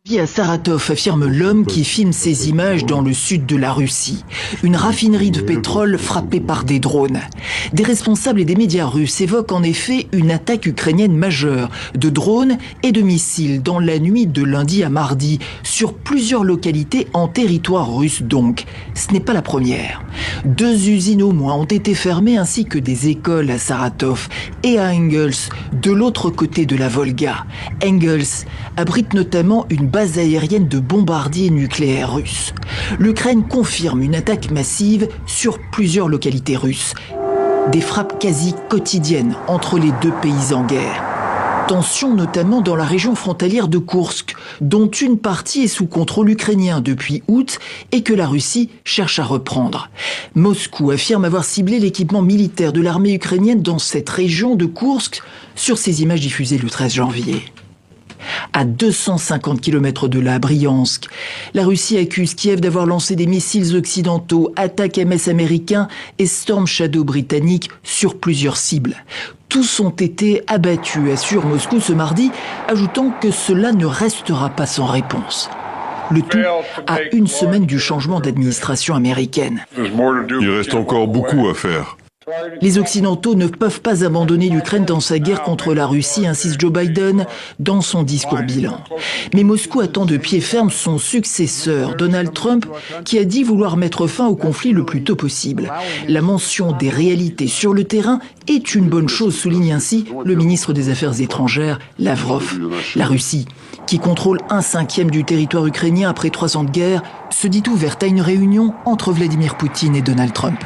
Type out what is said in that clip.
À Saratov, affirme l'homme qui filme ces images dans le sud de la Russie. Une raffinerie de pétrole frappée par des drones. Des responsables et des médias russes évoquent en effet une attaque ukrainienne majeure de drones et de missiles dans la nuit de lundi à mardi sur plusieurs localités en territoire russe donc. Ce n'est pas la première. 2 usines au moins ont été fermées ainsi que des écoles à Saratov et à Engels, de l'autre côté de la Volga. Engels abrite notamment une base aérienne de bombardiers nucléaires russes. L'Ukraine confirme une attaque massive sur plusieurs localités russes. Des frappes quasi quotidiennes entre les deux pays en guerre. Tensions notamment dans la région frontalière de Koursk, dont une partie est sous contrôle ukrainien depuis août et que la Russie cherche à reprendre. Moscou affirme avoir ciblé l'équipement militaire de l'armée ukrainienne dans cette région de Koursk sur ces images diffusées le 13 janvier. À 250 km de là, à Briansk, la Russie accuse Kiev d'avoir lancé des missiles occidentaux, attaques MS américains et Storm Shadow britanniques sur plusieurs cibles. Tous ont été abattus, assure Moscou ce mardi, ajoutant que cela ne restera pas sans réponse. Le tout à une semaine du changement d'administration américaine. Il reste encore beaucoup à faire. Les Occidentaux ne peuvent pas abandonner l'Ukraine dans sa guerre contre la Russie, insiste Joe Biden dans son discours bilan. Mais Moscou attend de pied ferme son successeur, Donald Trump, qui a dit vouloir mettre fin au conflit le plus tôt possible. La mention des réalités sur le terrain est une bonne chose, souligne ainsi le ministre des Affaires étrangères, Lavrov. La Russie, qui contrôle 1/5 du territoire ukrainien après 3 ans de guerre, se dit ouverte à une réunion entre Vladimir Poutine et Donald Trump.